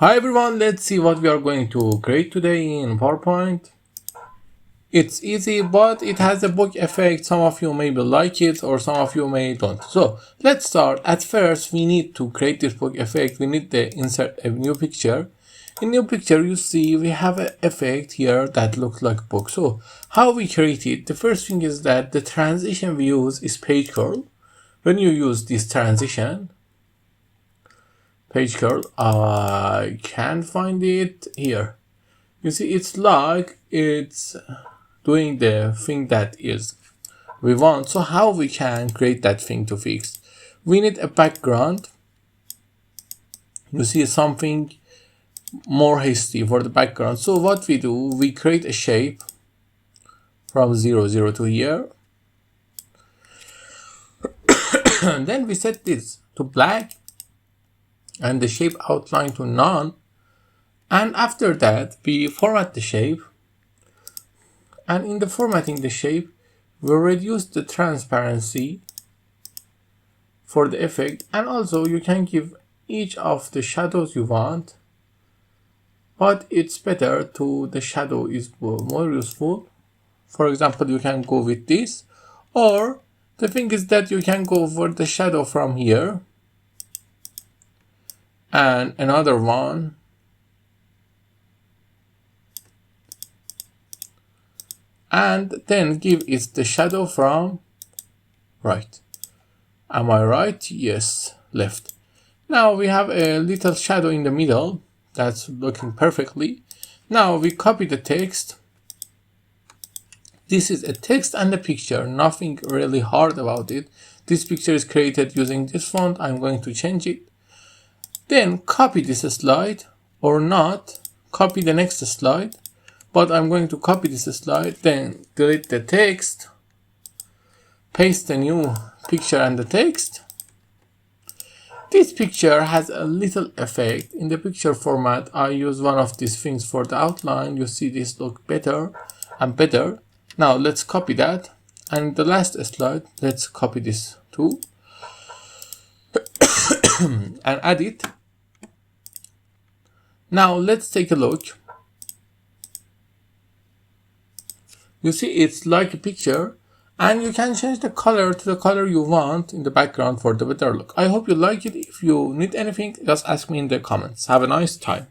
Hi everyone, let's see what we are going to create today in PowerPoint. It's easy, but it has a bug effect. Some of you maybe like it or some of you may don't. So let's start. At first, we need to create this bug effect. We need to insert a new picture. In new picture, you see we have an effect here that looks like book. So how we create it? The first thing is that the transition we use is page curl. When you use this transition, page curl, I can't find it here. You see, it's like it's doing the thing that is we want. So how we can create that thing to fix? We need a background. You see something more hasty for the background. So what we do, we create a shape from 0, 0 to here. And then we set this to black and the shape outline to none. And after that, we format the shape. And in the formatting the shape, we reduce the transparency for the effect. And also you can give each of the shadows you want. But it's better to the shadow is more useful. For example, you can go with this. Or the thing is that you can go for the shadow from here. And another one. And then give it the shadow from right. Am I right? Yes, left. Now we have a little shadow in the middle that's looking perfectly. Now we copy the text. This is a text and a picture, nothing really hard about it. This picture is created using this font. I'm going to change it. Then copy this slide or not, copy the next slide. But I'm going to copy this slide, then delete the text, paste the new picture and the text. This picture has a little effect. In the picture format, I use one of these things for the outline. You see this look better and better. Now let's copy that. And the last slide, let's copy this too. And add it. Now let's take a look. You see, it's like a picture, and you can change the color to the color you want in the background for the better look. I hope you like it. If you need anything, just ask me in the comments. Have a nice time.